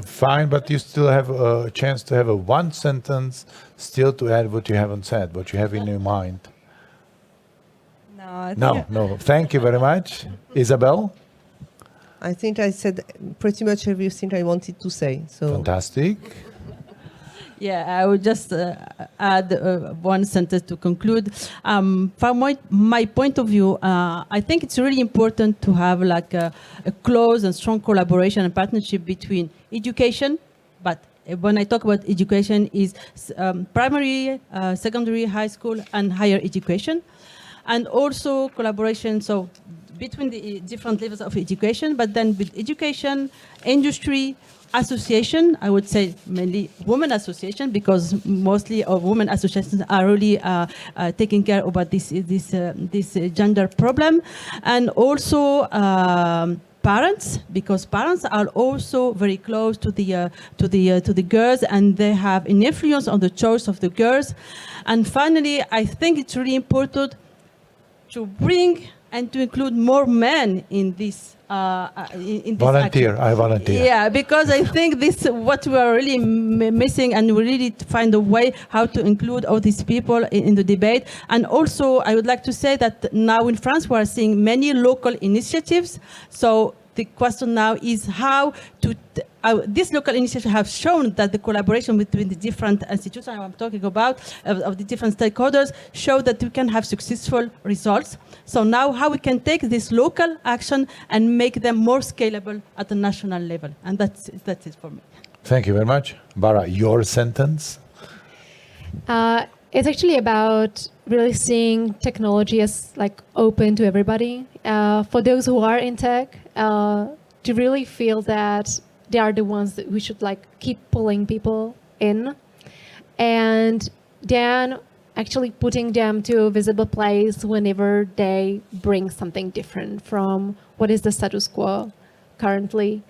Fine, but you still have a chance to have a one sentence still to add what you haven't said, what you have in your mind. No. Thank you very much. Isabelle? I think I said pretty much everything I wanted to say. So Fantastic. Yeah, I would just add one sentence to conclude. From my point of view, I think it's really important to have like a close and strong collaboration and partnership between education, but when I talk about education is primary, secondary, high school, and higher education, and also collaboration, so between the different levels of education, but then with education, industry, association, I would say mainly women association, because mostly of women associations are really taking care about this gender problem, and also parents, because parents are also very close to the girls, and they have an influence on the choice of the girls. And finally, I think it's really important to bring and to include more men in this. In this volunteer, action. I volunteer. Yeah, because I think this is what we are really missing, and we really find a way how to include all these people in the debate. And also, I would like to say that now in France we are seeing many local initiatives. So the question now is how to. These local initiatives have shown that the collaboration between the different institutions I'm talking about, of the different stakeholders, show that we can have successful results. So now how we can take this local action and make them more scalable at the national level. And that's it for me. Thank you very much. Bara, your sentence? It's actually about really seeing technology as like open to everybody. For those who are in tech, to really feel that they are the ones that we should like keep pulling people in, and then actually putting them to a visible place whenever they bring something different from what is the status quo currently.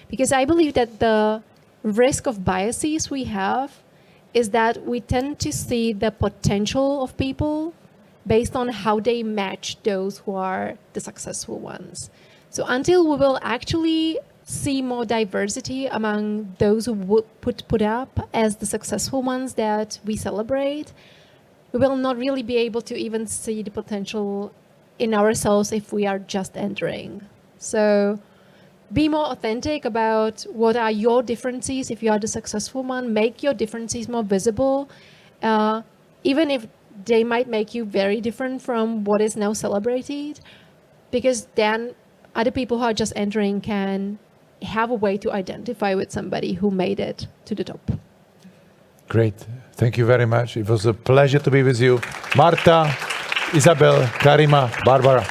Because I believe that the risk of biases we have is that we tend to see the potential of people based on how they match those who are the successful ones. So until we will actually see more diversity among those who would put up as the successful ones that we celebrate, we will not really be able to even see the potential in ourselves if we are just entering. So be more authentic about what are your differences if you are the successful one. Make your differences more visible, even if they might make you very different from what is now celebrated, because then other people who are just entering can have a way to identify with somebody who made it to the top. Great. Thank you very much. It was a pleasure to be with you. Marta, Isabelle, Karima, Barbora.